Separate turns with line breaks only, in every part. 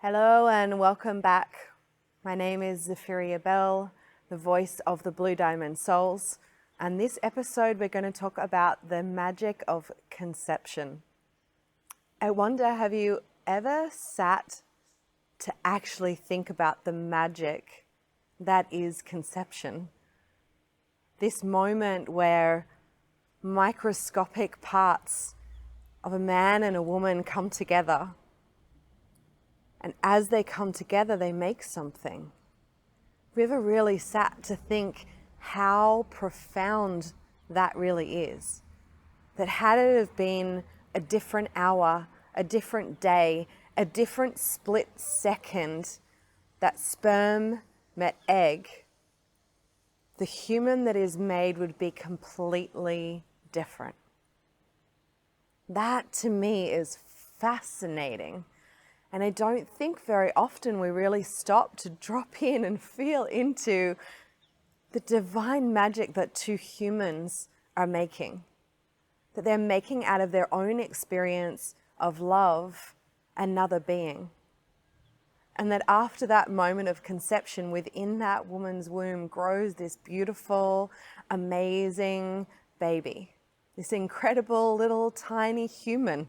Hello and welcome back. My name is Zapheria, the voice of the Blue Diamond Souls, and this episode we're going to talk about the magic of conception. I wonder, have you ever sat to actually think about the magic that is conception? This moment where microscopic parts of a man and a woman come together. And as they come together, they make something. Have you ever really sat to think how profound that really is? That had it have been a different hour, a different day, a different split second, that sperm met egg, the human that is made would be completely different. That to me is fascinating. And I don't think very often we really stop to drop in and feel into the divine magic that two humans are making. That they're making out of their own experience of love another being. And that after that moment of conception, within that woman's womb grows this beautiful, amazing baby. This incredible little tiny human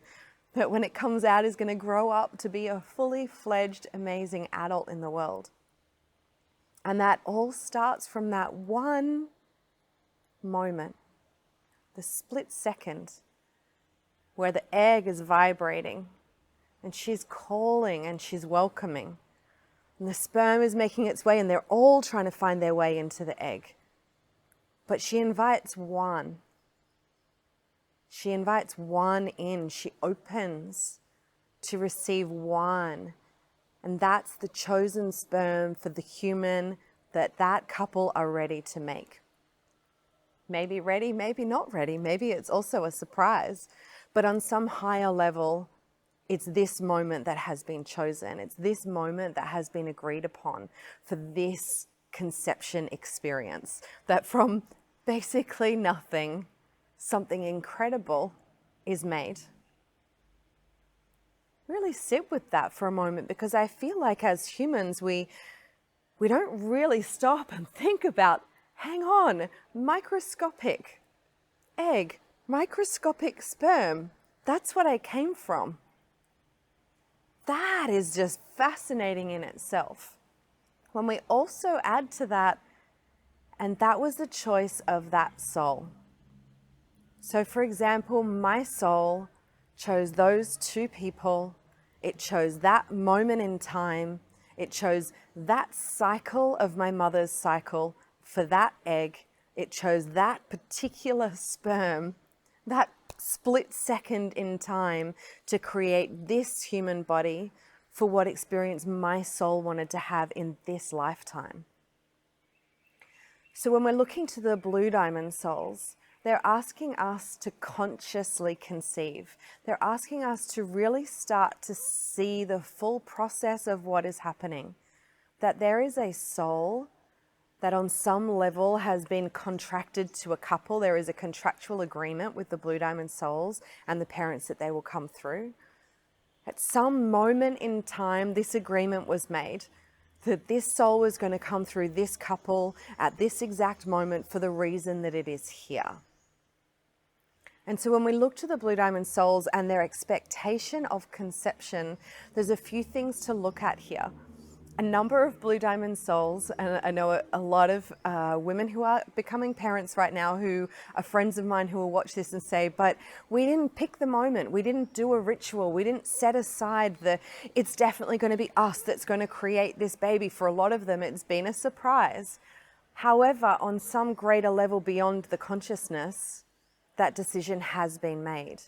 that when it comes out is going to grow up to be a fully fledged, amazing adult in the world. And that all starts from that one moment, the split second, where the egg is vibrating and she's calling and she's welcoming. And the sperm is making its way and they're all trying to find their way into the egg. But she invites one. She invites one in, she opens to receive one. And that's the chosen sperm for the human that couple are ready to make. Maybe ready, maybe not ready. Maybe it's also a surprise. But on some higher level, it's this moment that has been chosen. It's this moment that has been agreed upon for this conception experience. That from basically nothing, something incredible is made. Really sit with that for a moment, because I feel like as humans we don't really stop and think about, hang on, microscopic egg, microscopic sperm, that's what I came from. That is just fascinating in itself. When we also add to that, and that was the choice of that soul. So for example, my soul chose those two people. It chose that moment in time. It chose that cycle of my mother's cycle for that egg. It chose that particular sperm, that split second in time to create this human body for what experience my soul wanted to have in this lifetime. So when we're looking to the Blue Diamond Souls, they're asking us to consciously conceive. They're asking us to really start to see the full process of what is happening. That there is a soul that on some level has been contracted to a couple. There is a contractual agreement with the Blue Diamond Souls and the parents that they will come through. At some moment in time, this agreement was made that this soul was going to come through this couple at this exact moment for the reason that it is here. And so when we look to the Blue Diamond Souls and their expectation of conception, there's a few things to look at here. A number of Blue Diamond Souls, and I know a lot of women who are becoming parents right now who are friends of mine who will watch this and say, but we didn't pick the moment, we didn't do a ritual, we didn't set aside it's definitely going to be us that's going to create this baby. For a lot of them, it's been a surprise. However, on some greater level beyond the consciousness, that decision has been made.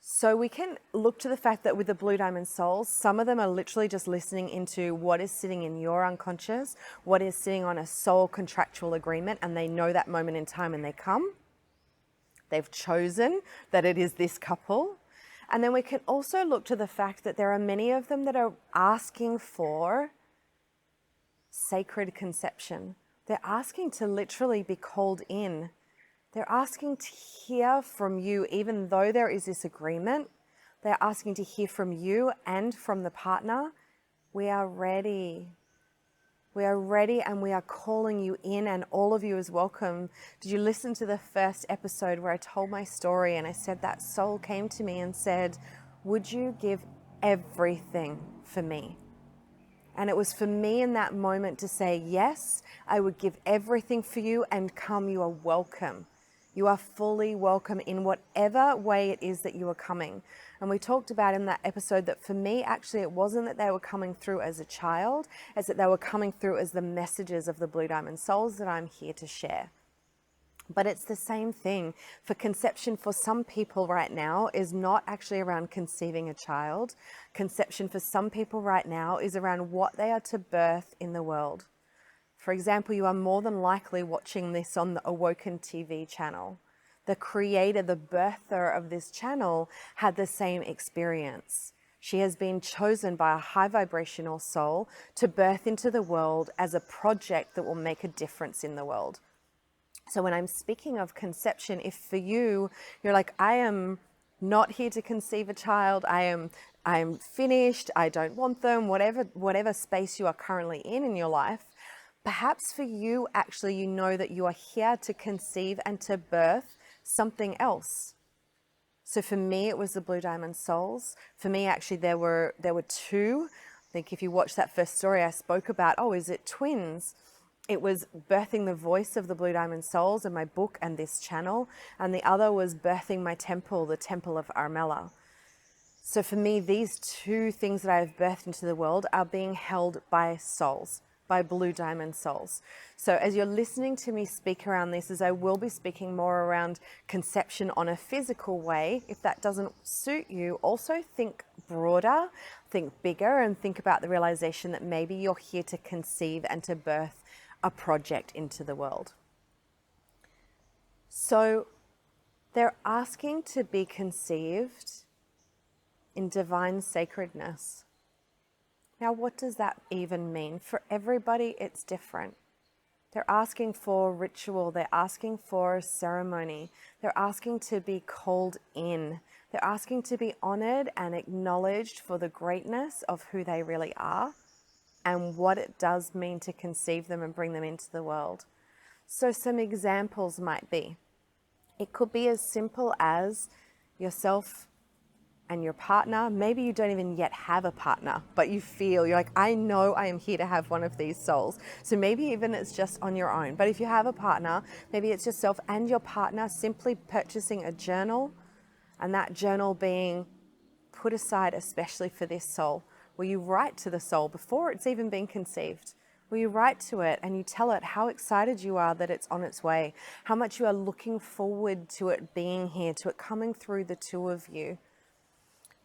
So we can look to the fact that with the Blue Diamond Souls, some of them are literally just listening into what is sitting in your unconscious, what is sitting on a soul contractual agreement, and they know that moment in time and they come. They've chosen that it is this couple. And then we can also look to the fact that there are many of them that are asking for sacred conception. They're asking to literally be called in. They're asking to hear from you, even though there is this agreement. They're asking to hear from you and from the partner We are ready. We are ready and we are calling you in, and all of you is welcome. Did you listen to the first episode where I told my story and I said that soul came to me and said, would you give everything for me? And it was for me in that moment to say, yes, I would give everything for you, and come, you are welcome. You are fully welcome in whatever way it is that you are coming. And we talked about in that episode that for me, actually, it wasn't that they were coming through as a child, it's that they were coming through as the messages of the Blue Diamond Souls that I'm here to share. But it's the same thing. For conception, for some people right now, is not actually around conceiving a child. Conception for some people right now is around what they are to birth in the world. For example, you are more than likely watching this on the Awoken TV channel. The creator, the birther of this channel, had the same experience. She has been chosen by a high vibrational soul to birth into the world as a project that will make a difference in the world. So when I'm speaking of conception, if for you, you're like, I am not here to conceive a child, I'm finished, I don't want them, whatever space you are currently in your life, perhaps for you, actually, you know that you are here to conceive and to birth something else. So for me, it was the Blue Diamond Souls. For me, actually, there were two. I think if you watch that first story, I spoke about, is it twins? It was birthing the voice of the Blue Diamond Souls in my book and this channel. And the other was birthing my temple, the Temple of Armella. So for me, these two things that I have birthed into the world are being held by souls, by Blue Diamond Souls. So as you're listening to me speak around this, as I will be speaking more around conception on a physical way, if that doesn't suit you, also think broader, think bigger, and think about the realization that maybe you're here to conceive and to birth a project into the world. So they're asking to be conceived in divine sacredness. Now, what does that even mean? For everybody, it's different. They're asking for ritual, they're asking for ceremony, they're asking to be called in, they're asking to be honored and acknowledged for the greatness of who they really are and what it does mean to conceive them and bring them into the world. So some examples might be, it could be as simple as yourself and your partner. Maybe you don't even yet have a partner, but you're like, I know I am here to have one of these souls. So maybe even it's just on your own. But if you have a partner, maybe it's yourself and your partner simply purchasing a journal, and that journal being put aside especially for this soul, where you write to the soul before it's even been conceived. Where you write to it and you tell it how excited you are that it's on its way, how much you are looking forward to it being here, to it coming through the two of you.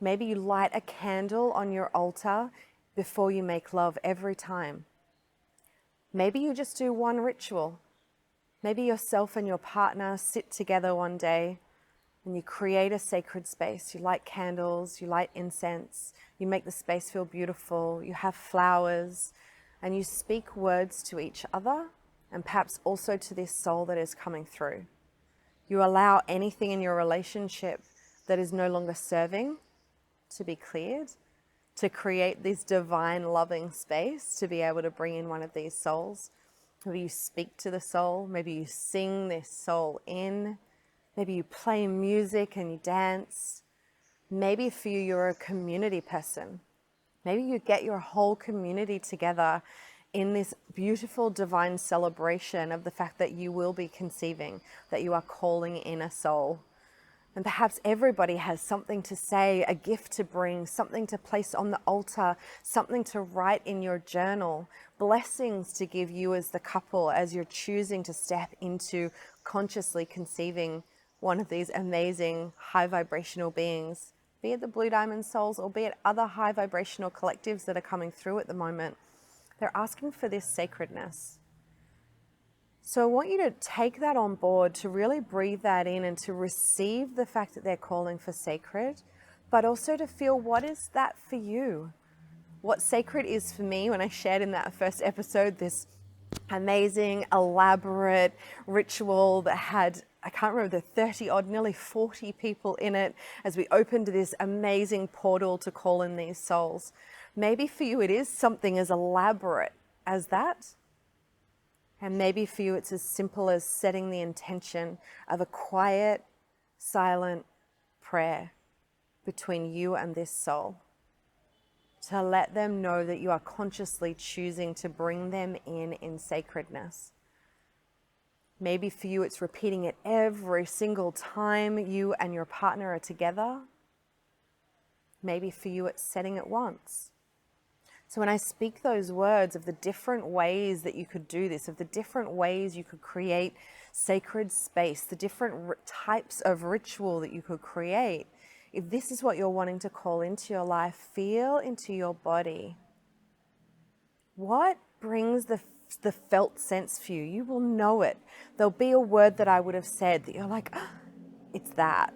Maybe you light a candle on your altar before you make love every time. Maybe you just do one ritual. Maybe yourself and your partner sit together one day and you create a sacred space. You light candles, you light incense, you make the space feel beautiful, you have flowers, and you speak words to each other and perhaps also to this soul that is coming through. You allow anything in your relationship that is no longer serving to be cleared, to create this divine loving space to be able to bring in one of these souls. Maybe you speak to the soul, maybe you sing this soul in, maybe you play music and you dance. Maybe for you, you're a community person. Maybe you get your whole community together in this beautiful divine celebration of the fact that you will be conceiving, that you are calling in a soul. And perhaps everybody has something to say, a gift to bring, something to place on the altar, something to write in your journal, blessings to give you as the couple as you're choosing to step into consciously conceiving one of these amazing high vibrational beings, be it the Blue Diamond Souls or be it other high vibrational collectives that are coming through at the moment. They're asking for this sacredness. So I want you to take that on board, to really breathe that in and to receive the fact that they're calling for sacred, but also to feel, what is that for you? What sacred is for me, when I shared in that first episode, this amazing, elaborate ritual that had, I can't remember, the 30 odd, nearly 40 people in it as we opened this amazing portal to call in these souls. Maybe for you it is something as elaborate as that. And maybe for you it's as simple as setting the intention of a quiet, silent prayer between you and this soul, to let them know that you are consciously choosing to bring them in sacredness. Maybe for you it's repeating it every single time you and your partner are together. Maybe for you it's setting it once. So when I speak those words of the different ways that you could do this, of the different ways you could create sacred space, the different types of ritual that you could create, if this is what you're wanting to call into your life, feel into your body. What brings the felt sense for you? You will know it. There'll be a word that I would have said that you're like, oh, it's that.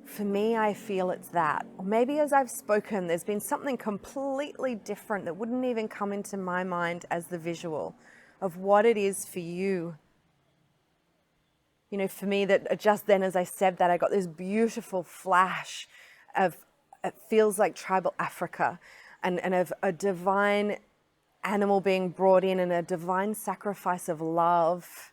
For me, I feel it's that. Or maybe as I've spoken, there's been something completely different that wouldn't even come into my mind as the visual of what it is for you. You know, for me, that just then as I said that, I got this beautiful flash of, it feels like tribal Africa and of a divine animal being brought in and a divine sacrifice of love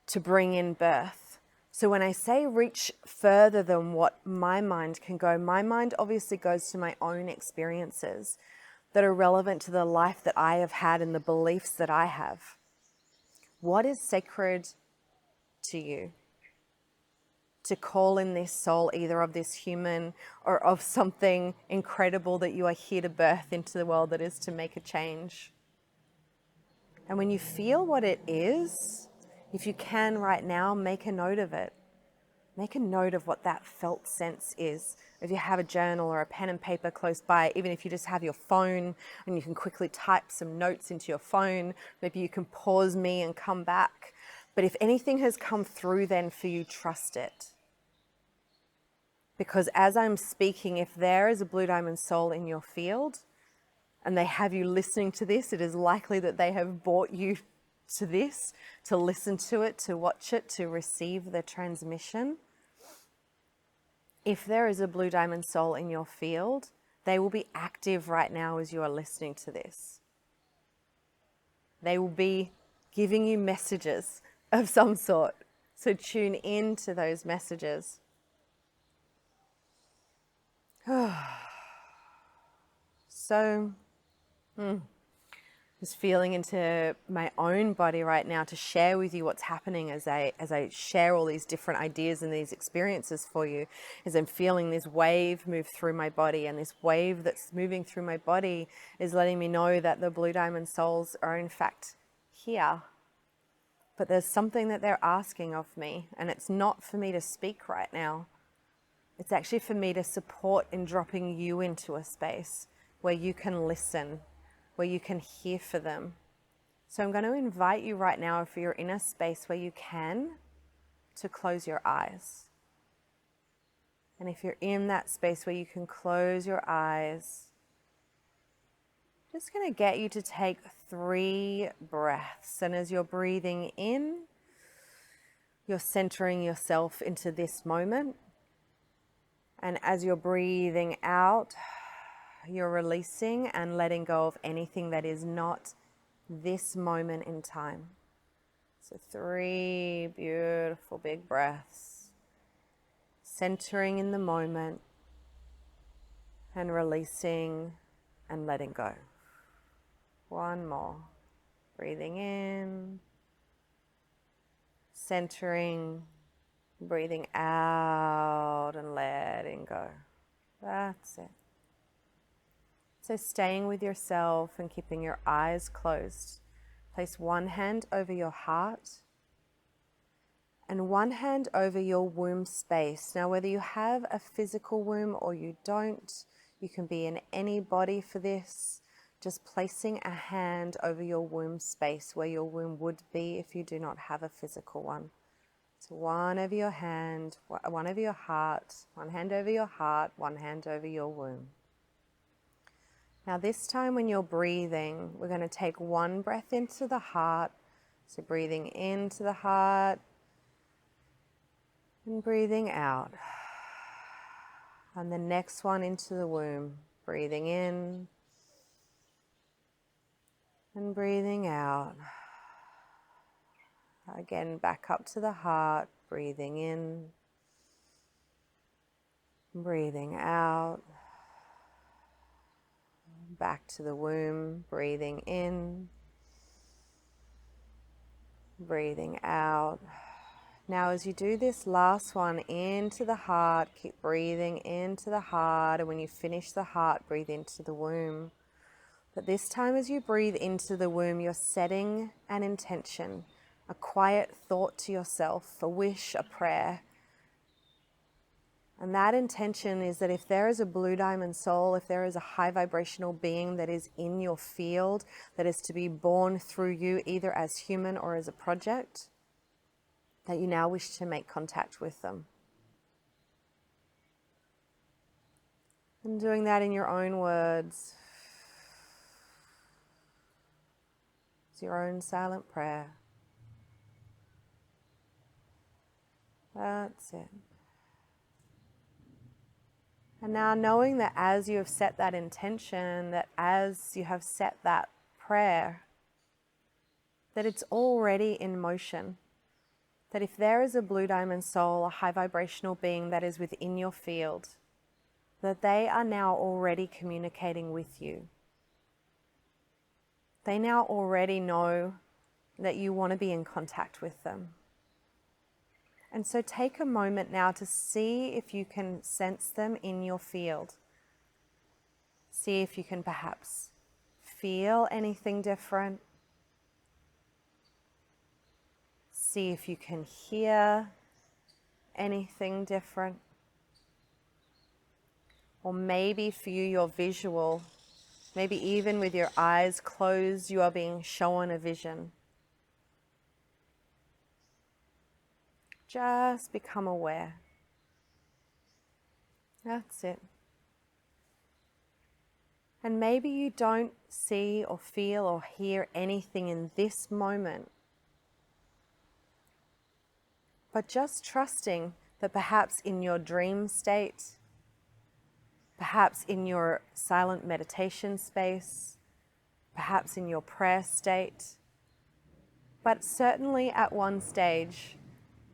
to bring in birth. So when I say reach further than what my mind can go, my mind obviously goes to my own experiences that are relevant to the life that I have had and the beliefs that I have. What is sacred to you? To call in this soul, either of this human or of something incredible that you are here to birth into the world, that is to make a change. And when you feel what it is, if you can right now, make a note of it. Make a note of what that felt sense is. If you have a journal or a pen and paper close by, even if you just have your phone and you can quickly type some notes into your phone, maybe you can pause me and come back. But if anything has come through then for you, trust it. Because as I'm speaking, if there is a blue diamond soul in your field and they have you listening to this, it is likely that they have brought you to this, to listen to it, to watch it, to receive the transmission. If there is a blue diamond soul in your field, they will be active right now as you are listening to this. They will be giving you messages of some sort. So tune in to those messages. So, just feeling into my own body right now to share with you what's happening as I share all these different ideas and these experiences for you, as I'm feeling this wave move through my body, and this wave that's moving through my body is letting me know that the blue diamond souls are in fact here. But there's something that they're asking of me, and it's not for me to speak right now. It's actually for me to support in dropping you into a space where you can listen, where you can hear for them. So I'm going to invite you right now, if you're in a space where you can, to close your eyes. And if you're in that space where you can close your eyes, just going to get you to take 3 breaths. And as you're breathing in, you're centering yourself into this moment. And as you're breathing out, you're releasing and letting go of anything that is not this moment in time. So 3 beautiful big breaths, centering in the moment and releasing and letting go. 1 more. Breathing in, centering, breathing out and letting go. That's it. So staying with yourself and keeping your eyes closed. Place 1 hand over your heart and 1 hand over your womb space. Now, whether you have a physical womb or you don't, you can be in any body for this. Just placing a hand over your womb space where your womb would be if you do not have a physical one. So 1 over your hand, 1 over your heart, 1 hand over your heart, 1 hand over your womb. Now this time when you're breathing, we're going to take 1 breath into the heart. So breathing into the heart and breathing out. And the next one into the womb, breathing in And breathing out. Again, back up to the heart, breathing in, breathing out. Back to the womb, breathing in, breathing out. Now as you do this last one into the heart, keep breathing into the heart, and when you finish the heart, breathe into the womb. But this time as you breathe into the womb, you're setting an intention, a quiet thought to yourself, a wish, a prayer. And that intention is that if there is a blue diamond soul, if there is a high vibrational being that is in your field, that is to be born through you either as human or as a project, that you now wish to make contact with them. And doing that in your own words, it's your own silent prayer. That's it. And now knowing that as you have set that intention, that as you have set that prayer, that it's already in motion. That if there is a blue diamond soul, a high vibrational being that is within your field, that they are now already communicating with you. They now already know that you want to be in contact with them. And so take a moment now to see if you can sense them in your field. See if you can perhaps feel anything different. See if you can hear anything different. Or maybe for you, your visual, maybe even with your eyes closed, you are being shown a vision. Just become aware. That's it. And maybe you don't see or feel or hear anything in this moment, but just trusting that perhaps in your dream state, perhaps in your silent meditation space, perhaps in your prayer state, but certainly at one stage,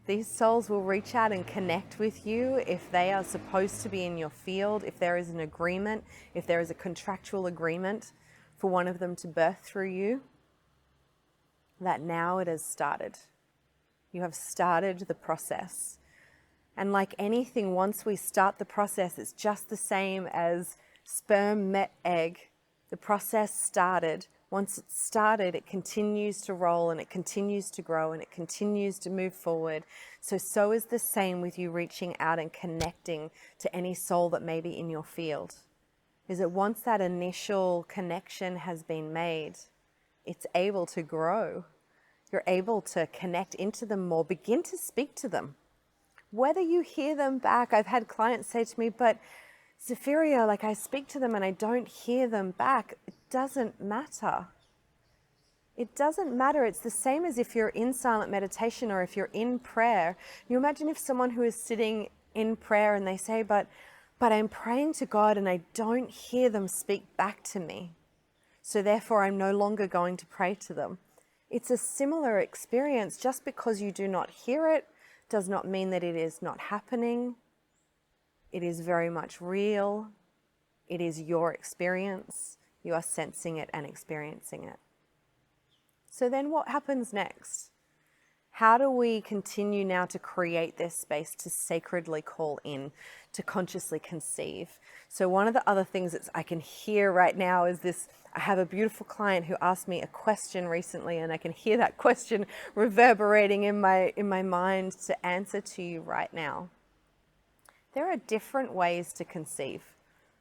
these souls will reach out and connect with you if they are supposed to be in your field, if there is an agreement, if there is a contractual agreement for one of them to birth through you, that now it has started. You have started the process. And like anything, once we start the process, it's just the same as sperm met egg. The process started. Once it started, it continues to roll and it continues to grow and it continues to move forward. So is the same with you reaching out and connecting to any soul that may be in your field. Is that once that initial connection has been made, it's able to grow. You're able to connect into them more, begin to speak to them. Whether you hear them back, I've had clients say to me, but Zapheria, like I speak to them and I don't hear them back. It doesn't matter. It doesn't matter. It's the same as if you're in silent meditation or if you're in prayer. You imagine if someone who is sitting in prayer and they say, but I'm praying to God and I don't hear them speak back to me. So therefore I'm no longer going to pray to them. It's a similar experience. Just because you do not hear it does not mean that it is not happening. It is very much real. It is your experience. You are sensing it and experiencing it. So then what happens next? How do we continue now to create this space to sacredly call in, to consciously conceive? So one of the other things that I can hear right now is this. I have a beautiful client who asked me a question recently, and I can hear that question reverberating in my mind to answer to you right now. There are different ways to conceive.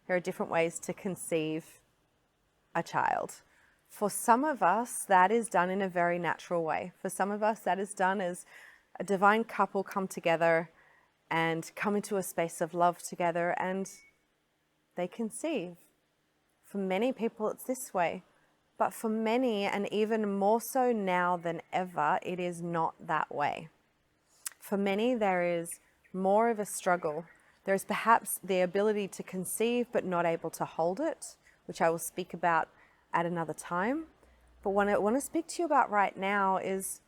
There are different ways to conceive a child. For some of us, that is done in a very natural way. For some of us, that is done as a divine couple come together and come into a space of love together and they conceive. For many people, it's this way. But for many, and even more so now than ever, it is not that way. For many, there is more of a struggle. There is perhaps the ability to conceive but not able to hold it, which I will speak about at another time. But what I want to speak to you about right now is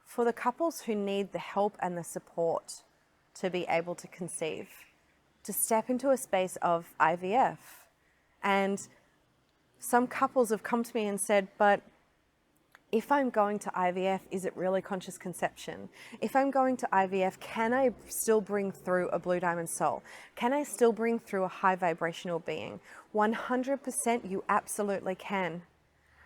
for the couples who need the help and the support to be able to conceive, to step into a space of IVF. And some couples have come to me and said, but if I'm going to IVF, is it really conscious conception? If I'm going to IVF, can I still bring through a blue diamond soul? Can I still bring through a high vibrational being? 100% you absolutely can.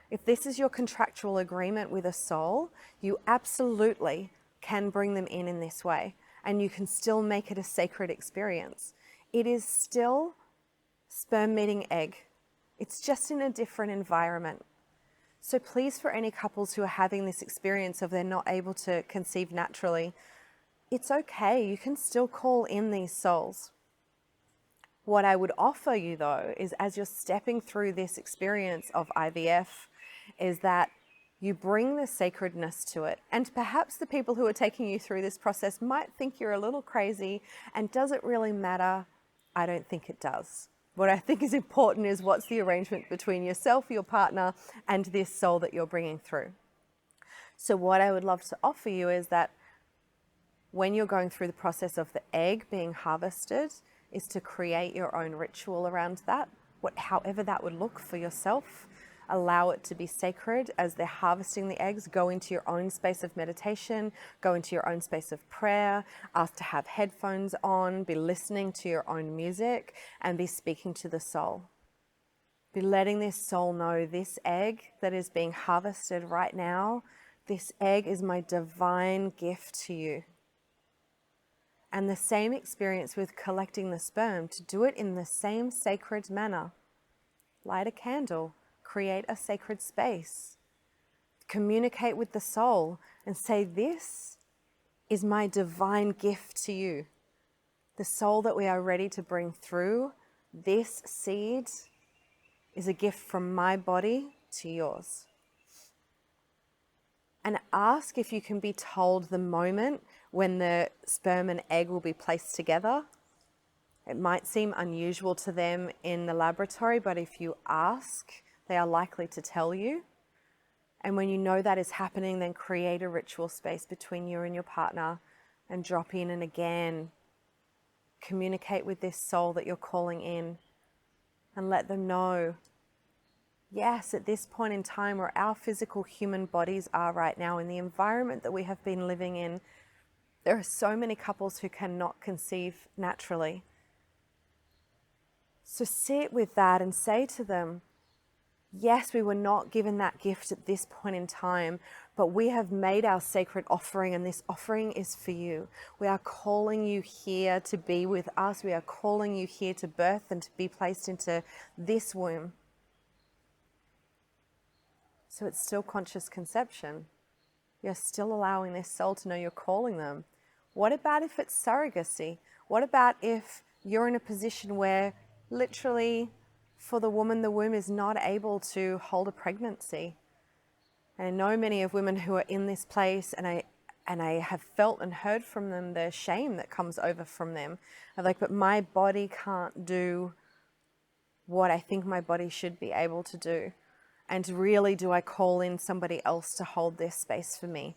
If this is your contractual agreement with a soul, you absolutely can bring them in this way, and you can still make it a sacred experience. It is still sperm meeting egg. It's just in a different environment. So please, for any couples who are having this experience of they're not able to conceive naturally, it's okay. You can still call in these souls. What I would offer you though is, as you're stepping through this experience of IVF, is that you bring the sacredness to it. And perhaps the people who are taking you through this process might think you're a little crazy, and does it really matter? I don't think it does. What I think is important is what's the arrangement between yourself, your partner, and this soul that you're bringing through. So what I would love to offer you is that when you're going through the process of the egg being harvested, is to create your own ritual around that, however that would look for yourself. Allow it to be sacred as they're harvesting the eggs. Go into your own space of meditation, go into your own space of prayer, ask to have headphones on, be listening to your own music, and be speaking to the soul. Be letting this soul know, this egg that is being harvested right now, this egg is my divine gift to you. And the same experience with collecting the sperm, to do it in the same sacred manner. Light a candle. Create a sacred space. Communicate with the soul and say, this is my divine gift to you. The soul that we are ready to bring through, this seed is a gift from my body to yours. And ask if you can be told the moment when the sperm and egg will be placed together. It might seem unusual to them in the laboratory, but if you ask, they are likely to tell you. And when you know that is happening, then create a ritual space between you and your partner and drop in, and again, communicate with this soul that you're calling in and let them know, yes, at this point in time where our physical human bodies are right now, in the environment that we have been living in, there are so many couples who cannot conceive naturally. So sit with that and say to them, yes, we were not given that gift at this point in time, but we have made our sacred offering, and this offering is for you. We are calling you here to be with us. We are calling you here to birth and to be placed into this womb. So it's still conscious conception. You're still allowing this soul to know you're calling them. What about if it's surrogacy? What about if you're in a position where literally for the woman, the womb is not able to hold a pregnancy? And I know many of women who are in this place, and I have felt and heard from them the shame that comes over from them. I'm like, but my body can't do what I think my body should be able to do. And really, do I call in somebody else to hold this space for me?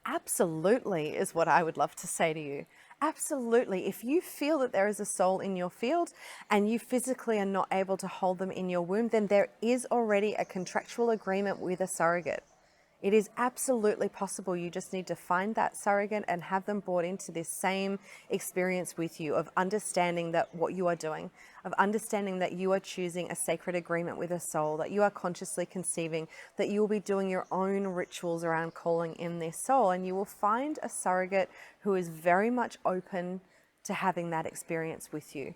Absolutely, is what I would love to say to you. Absolutely. If you feel that there is a soul in your field and you physically are not able to hold them in your womb, then there is already a contractual agreement with a surrogate. It is absolutely possible. You just need to find that surrogate and have them brought into this same experience with you of understanding that what you are doing, of understanding that you are choosing a sacred agreement with a soul, that you are consciously conceiving, that you will be doing your own rituals around calling in this soul, and you will find a surrogate who is very much open to having that experience with you.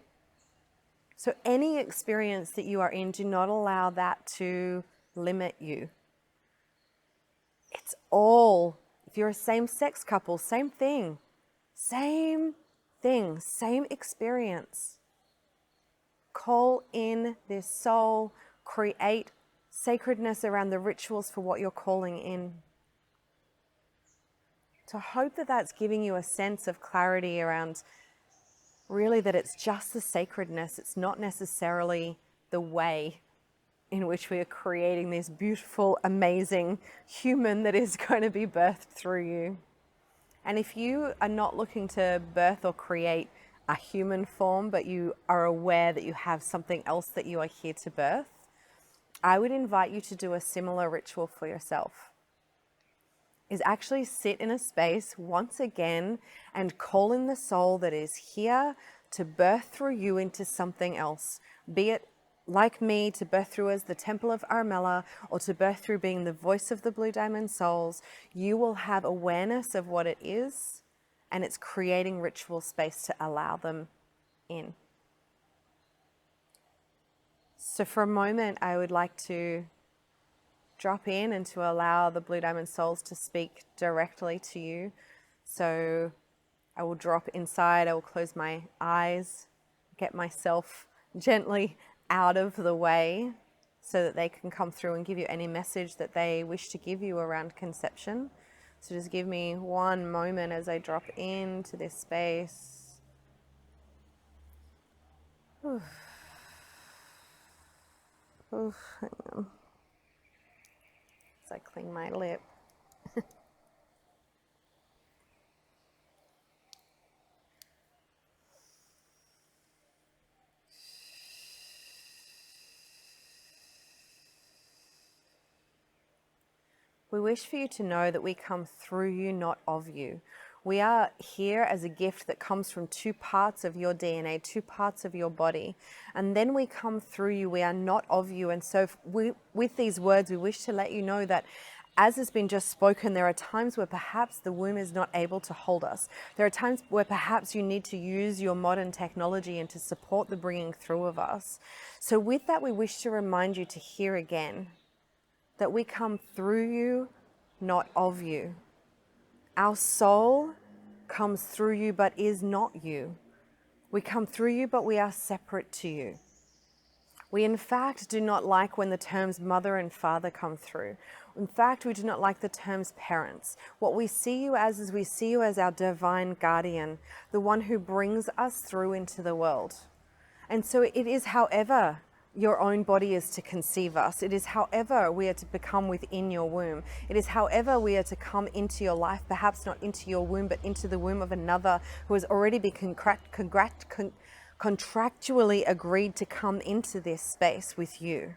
So any experience that you are in, do not allow that to limit you. It's all, if you're a same-sex couple, same thing, same experience. Call in this soul, create sacredness around the rituals for what you're calling in. So I hope that that's giving you a sense of clarity around really that it's just the sacredness. It's not necessarily the way. in which we are creating this beautiful, amazing human that is going to be birthed through you. And if you are not looking to birth or create a human form, but you are aware that you have something else that you are here to birth, I would invite you to do a similar ritual for yourself. Is actually sit in a space once again and call in the soul that is here to birth through you into something else. Be it like me, to birth through as the Temple of Armella, or to birth through being the voice of the Blue Diamond Souls. You will have awareness of what it is, and it's creating ritual space to allow them in. So for a moment, I would like to drop in and to allow the Blue Diamond Souls to speak directly to you. So I will drop inside, I will close my eyes, get myself gently out of the way so that they can come through and give you any message that they wish to give you around conception. So just give me one moment as I drop into this space. Oof. Oof, hang on. As I cling my lip. We wish for you to know that we come through you, not of you. We are here as a gift that comes from two parts of your DNA, two parts of your body. And then we come through you. We are not of you. And so with these words, we wish to let you know that as has been just spoken, there are times where perhaps the womb is not able to hold us. There are times where perhaps you need to use your modern technology and to support the bringing through of us. So with that, we wish to remind you to hear again that we come through you, not of you. Our soul comes through you, but is not you. We come through you, but we are separate to you. We, in fact, do not like when the terms mother and father come through. In fact, we do not like the terms parents. What we see you as is we see you as our divine guardian, the one who brings us through into the world. And so it is however your own body is to conceive us. It is however we are to become within your womb. It is however we are to come into your life, perhaps not into your womb, but into the womb of another who has already been contractually agreed to come into this space with you.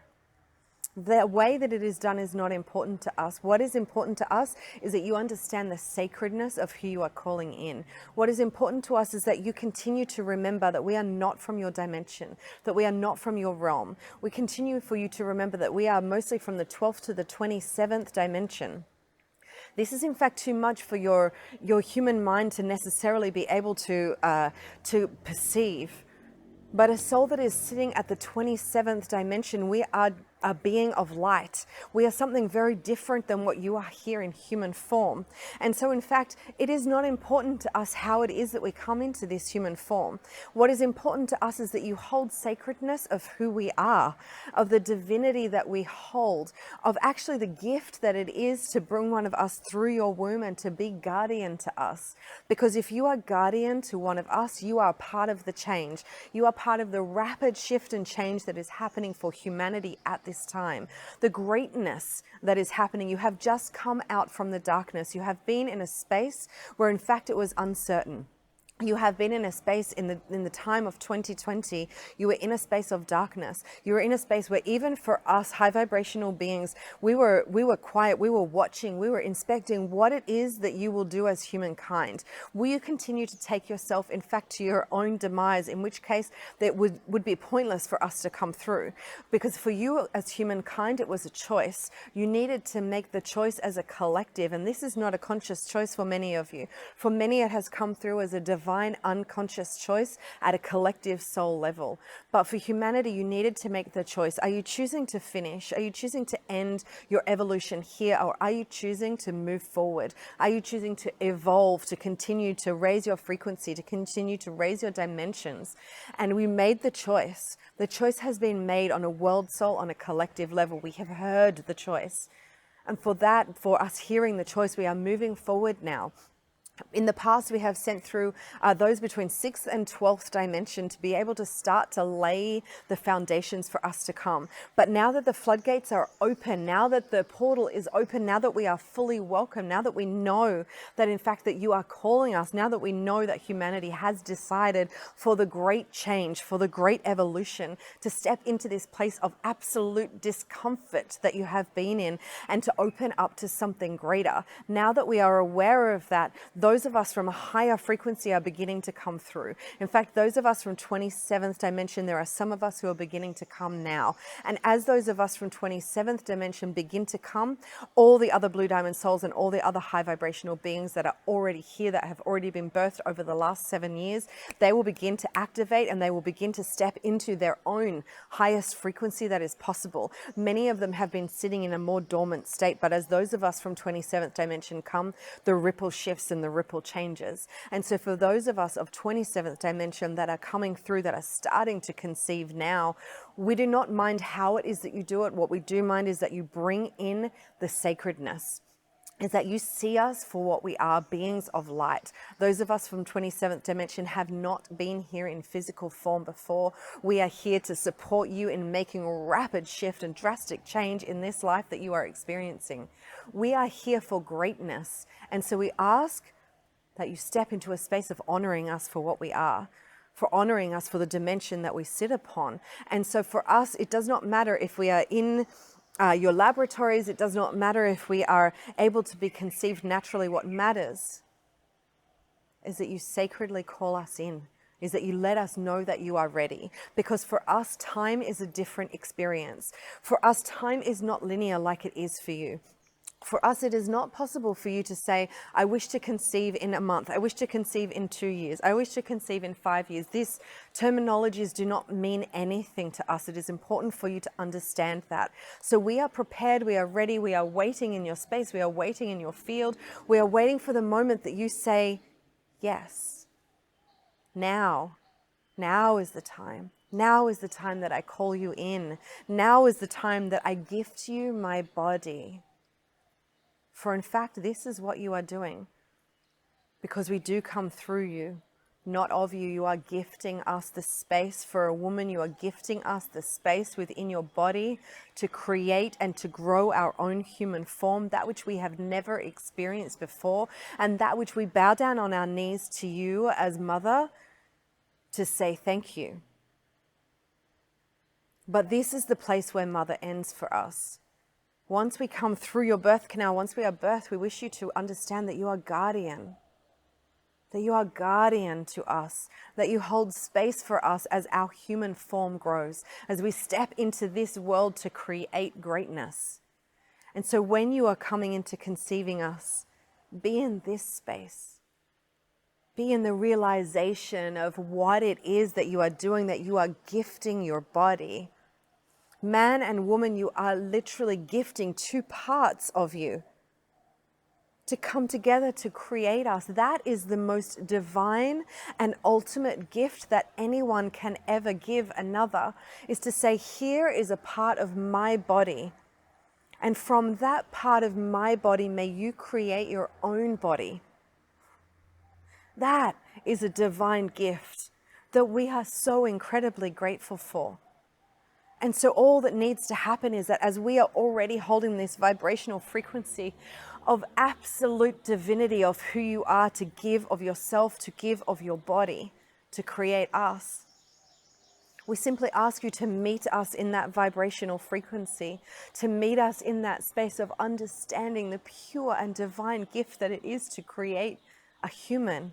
The way that it is done is not important to us. What is important to us is that you understand the sacredness of who you are calling in. What is important to us is that you continue to remember that we are not from your dimension, that we are not from your realm. We continue for you to remember that we are mostly from the 12th to the 27th dimension. This is in fact too much for your human mind to necessarily be able to perceive. But a soul that is sitting at the 27th dimension, we are a being of light. We are something very different than what you are here in human form. And so in fact, it is not important to us how it is that we come into this human form. What is important to us is that you hold sacredness of who we are, of the divinity that we hold, of actually the gift that it is to bring one of us through your womb and to be guardian to us. Because if you are guardian to one of us, you are part of the change. You are part of the rapid shift and change that is happening for humanity at this time. The greatness that is happening. You have just come out from the darkness. You have been in a space where in fact it was uncertain. You have been in a space in the time of 2020, you were in a space of darkness. You were in a space where even for us high vibrational beings, we were quiet, we were watching, we were inspecting what it is that you will do as humankind. Will you continue to take yourself, in fact, to your own demise, in which case that would be pointless for us to come through? Because for you as humankind, it was a choice. You needed to make the choice as a collective, and this is not a conscious choice for many of you. For many, it has come through as a divine unconscious choice at a collective soul level. But for humanity, you needed to make the choice. Are you choosing to finish? Are you choosing to end your evolution here? Or are you choosing to move forward? Are you choosing to evolve, to continue to raise your frequency, to continue to raise your dimensions? And we made the choice. The choice has been made on a world soul, on a collective level. We have heard the choice. And for that, for us hearing the choice, we are moving forward now. In the past, we have sent through those between 6th and 12th dimension to be able to start to lay the foundations for us to come. But now that the floodgates are open, now that the portal is open, now that we are fully welcome, now that we know that in fact that you are calling us, now that we know that humanity has decided for the great change, for the great evolution, to step into this place of absolute discomfort that you have been in and to open up to something greater. Now that we are aware of that, those of us from a higher frequency are beginning to come through. In fact, those of us from 27th dimension, there are some of us who are beginning to come now. And as those of us from 27th dimension begin to come, all the other blue diamond souls and all the other high vibrational beings that are already here, that have already been birthed over the last 7 years, they will begin to activate and they will begin to step into their own highest frequency that is possible. Many of them have been sitting in a more dormant state, but as those of us from 27th dimension come, the ripple shifts and the ripple changes. And so for those of us of 27th dimension that are coming through, that are starting to conceive now, we do not mind how it is that you do it. What we do mind is that you bring in the sacredness, is that you see us for what we are, beings of light. Those of us from 27th dimension have not been here in physical form before. We are here to support you in making rapid shift and drastic change in this life that you are experiencing. We are here for greatness. And so we ask that you step into a space of honoring us for what we are, for honoring us for the dimension that we sit upon. And so for us, it does not matter if we are in your laboratories, it does not matter if we are able to be conceived naturally. What matters is that you sacredly call us in, is that you let us know that you are ready. Because for us, time is a different experience. For us, time is not linear like it is for you. For us, it is not possible for you to say, I wish to conceive in a month. I wish to conceive in 2 years. I wish to conceive in 5 years. These terminologies do not mean anything to us. It is important for you to understand that. So we are prepared. We are ready. We are waiting in your space. We are waiting in your field. We are waiting for the moment that you say, yes. Now is the time. Now is the time that I call you in. Now is the time that I gift you my body. For in fact, this is what you are doing, because we do come through you, not of you. You are gifting us the space. For a woman, you are gifting us the space within your body to create and to grow our own human form, that which we have never experienced before, and that which we bow down on our knees to you as mother to say thank you. But this is the place where mother ends for us. Once we come through your birth canal, once we are birthed, we wish you to understand that you are guardian. That you are guardian to us. That you hold space for us as our human form grows. As we step into this world to create greatness. And so when you are coming into conceiving us, be in this space. Be in the realization of what it is that you are doing, that you are gifting your body. Man and woman, you are literally gifting two parts of you to come together to create us. That is the most divine and ultimate gift that anyone can ever give another, is to say, here is a part of my body. And from that part of my body, may you create your own body. That is a divine gift that we are so incredibly grateful for. And so all that needs to happen is that as we are already holding this vibrational frequency of absolute divinity of who you are, to give of yourself, to give of your body, to create us, we simply ask you to meet us in that vibrational frequency, to meet us in that space of understanding the pure and divine gift that it is to create a human.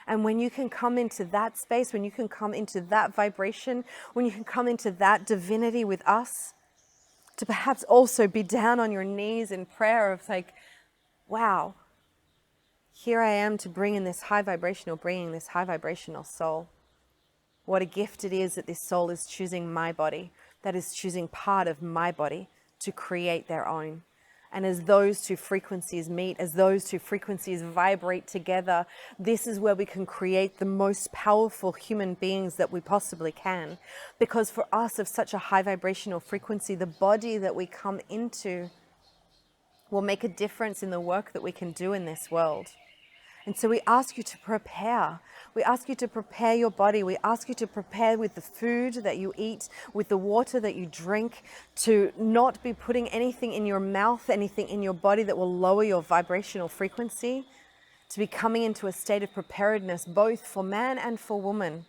And when you can come into that space, when you can come into that vibration, when you can come into that divinity with us, to perhaps also be down on your knees in prayer of like, wow, here I am to bring in this high vibrational being, this high vibrational soul. What a gift it is that this soul is choosing my body, that is choosing part of my body to create their own. And as those two frequencies meet, as those two frequencies vibrate together, this is where we can create the most powerful human beings that we possibly can. Because for us of such a high vibrational frequency, the body that we come into will make a difference in the work that we can do in this world. And so we ask you to prepare. We ask you to prepare your body. We ask you to prepare with the food that you eat, with the water that you drink, to not be putting anything in your mouth, anything in your body that will lower your vibrational frequency, to be coming into a state of preparedness, both for man and for woman,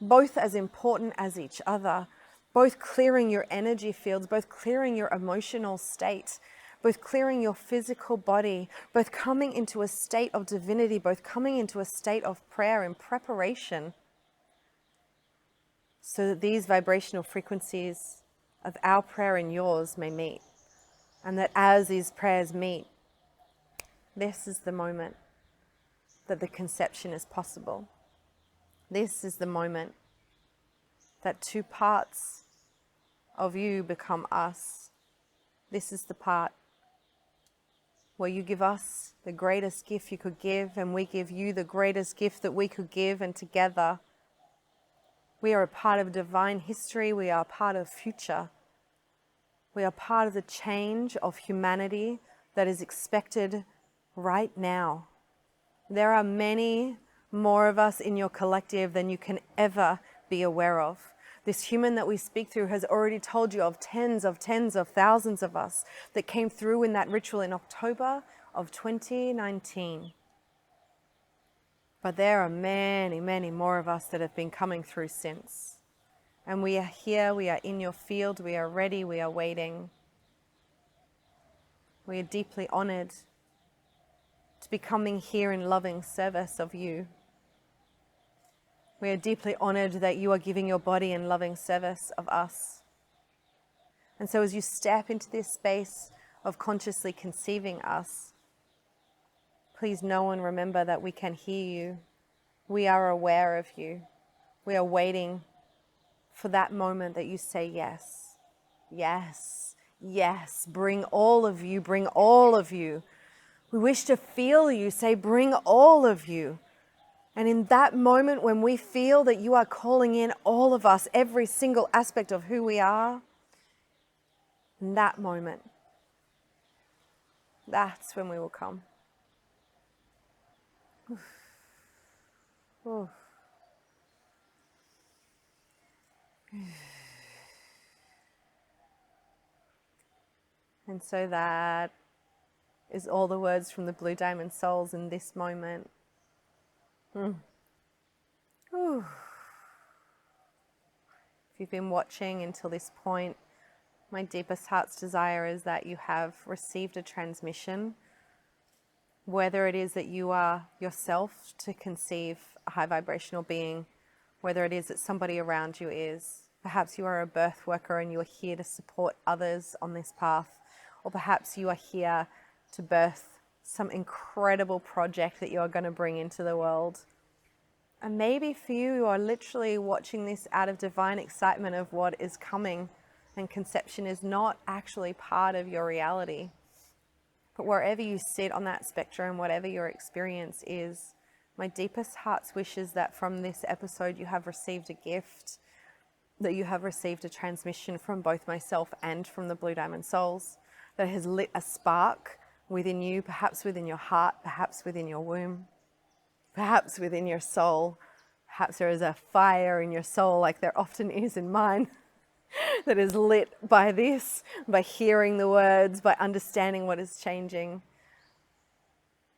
both as important as each other, both clearing your energy fields, both clearing your emotional state, both clearing your physical body, both coming into a state of divinity, both coming into a state of prayer and preparation, so that these vibrational frequencies of our prayer and yours may meet. And that as these prayers meet, this is the moment that the conception is possible. This is the moment that two parts of you become us. This is the part where you give us the greatest gift you could give, and we give you the greatest gift that we could give, and together we are a part of divine history. We are a part of future. We are part of the change of humanity that is expected right now. There are many more of us in your collective than you can ever be aware of. This human that we speak through has already told you of tens of thousands of us that came through in that ritual in October of 2019. But there are many, many more of us that have been coming through since. And we are here, we are in your field, we are ready, we are waiting. We are deeply honored to be coming here in loving service of you. We are deeply honored that you are giving your body in loving service of us. And so as you step into this space of consciously conceiving us, please know and remember that we can hear you. We are aware of you. We are waiting for that moment that you say yes. Yes, yes, bring all of you, bring all of you. We wish to feel you, say bring all of you. And in that moment when we feel that you are calling in all of us, every single aspect of who we are, in that moment, that's when we will come. Oof. Oof. And so that is all the words from the Blue Diamond Souls in this moment. If you've been watching until this point, my deepest heart's desire is that you have received a transmission, whether it is that you are yourself to conceive a high vibrational being, whether it is that somebody around you is. Perhaps you are a birth worker and you are here to support others on this path, or perhaps you are here to birth some incredible project that you are going to bring into the world. And maybe for you, you are literally watching this out of divine excitement of what is coming, and conception is not actually part of your reality. But wherever you sit on that spectrum, whatever your experience is, my deepest heart's wish is that from this episode you have received a gift, that you have received a transmission from both myself and from the Blue Diamond Souls that has lit a spark within you, perhaps within your heart, perhaps within your womb, perhaps within your soul. Perhaps there is a fire in your soul, like there often is in mine, that is lit by this, by hearing the words, by understanding what is changing.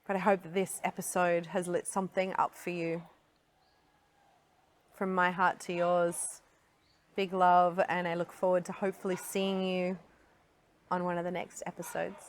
But I hope that this episode has lit something up for you. From my heart to yours, big love, and I look forward to hopefully seeing you on one of the next episodes.